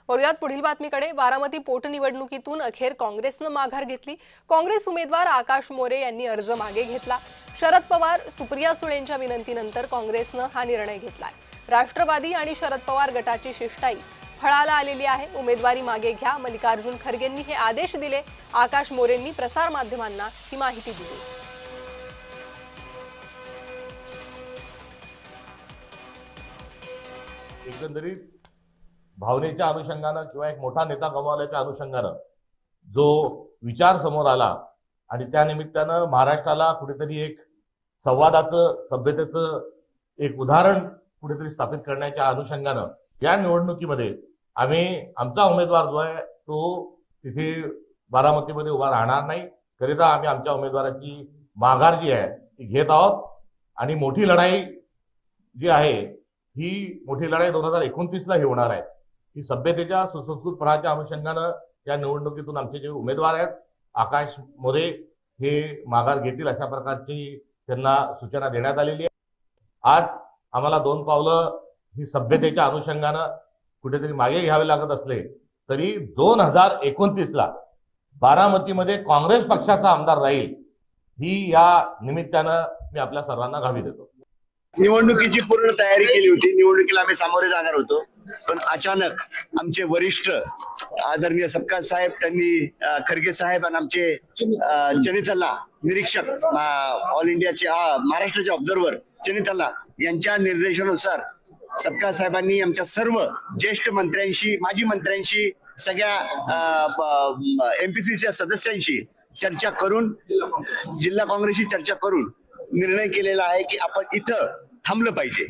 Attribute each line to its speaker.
Speaker 1: वळूयात पुढील बातमीकडे। बारामती पोटनिवडणुकीतून अखेर काँग्रेसनं माघार घेतली। काँग्रेस उमेदवार आकाश मोरे यांनी अर्ज मागे घेतला। शरद पवार सुप्रिया सुळेंच्या विनंतीनंतर काँग्रेसनं हा निर्णय घेतलाय। राष्ट्रवादी आणि शरद पवार गटाची शिष्टाई फळाला आलेली आहे। उमेदवारी मागे घ्या, मल्लिकार्जुन खरगेंनी हे आदेश दिले। आकाश मोरेंनी प्रसार माध्यमांना ही माहिती दिली।
Speaker 2: एकंदरीत भावनेच्या अनुषंगानं किंवा एक मोठा नेता गमावल्याच्या अनुषंगानं जो विचार समोर आला आणि त्या निमित्तानं महाराष्ट्राला कुठेतरी एक संवादाचं, सभ्यतेचं एक उदाहरण कुठेतरी स्थापित करण्याच्या अनुषंगानं या निवडणुकीमध्ये आम्ही आमचा उमेदवार जो आहे तो तिथे बारामतीमध्ये उभा राहणार नाही, करिता आम्ही आमच्या उमेदवाराची माघार जी आहे ती घेत आहोत। आणि मोठी लढाई जी आहे ही मोठी लढाई 2029ला ही होणार आहे। ही सभ्यतेच्या, सुसंस्कृतपणाच्या अनुषंगानं या निवडणुकीतून आमचे जे उमेदवार आहेत आकाश मोरे हे माघार घेतील अशा प्रकारची त्यांना सूचना देण्यात आलेली आहे। आज आम्हाला 2 पावलं ही सभ्यतेच्या अनुषंगानं कुठेतरी मागे घ्यावे लागत असले तरी 2029ला बारामतीमध्ये काँग्रेस पक्षाचा आमदार राहील ही या निमित्तानं मी आपल्या सर्वांना ग्वाही देतो।
Speaker 3: निवडणुकीची पूर्ण तयारी केली होती, निवडणुकीला आम्ही सामोरे जाणार होतो, पण अचानक आमचे वरिष्ठ आदरणीय सपकाळ साहेब त्यांनी खरगे साहेब आणि आमचे चनितल्ला निरीक्षक ऑल इंडियाचे महाराष्ट्राचे ऑब्झर्व्हर चनितल्ला यांच्या निर्देशानुसार सपकाळ साहेबांनी आमच्या सर्व ज्येष्ठ मंत्र्यांशी, माजी मंत्र्यांशी, सगळ्या MPCच्या सदस्यांशी चर्चा करून, जिल्हा काँग्रेसशी चर्चा करून निर्णय केलेला आहे की आपण इथं थांबलं पाहिजे।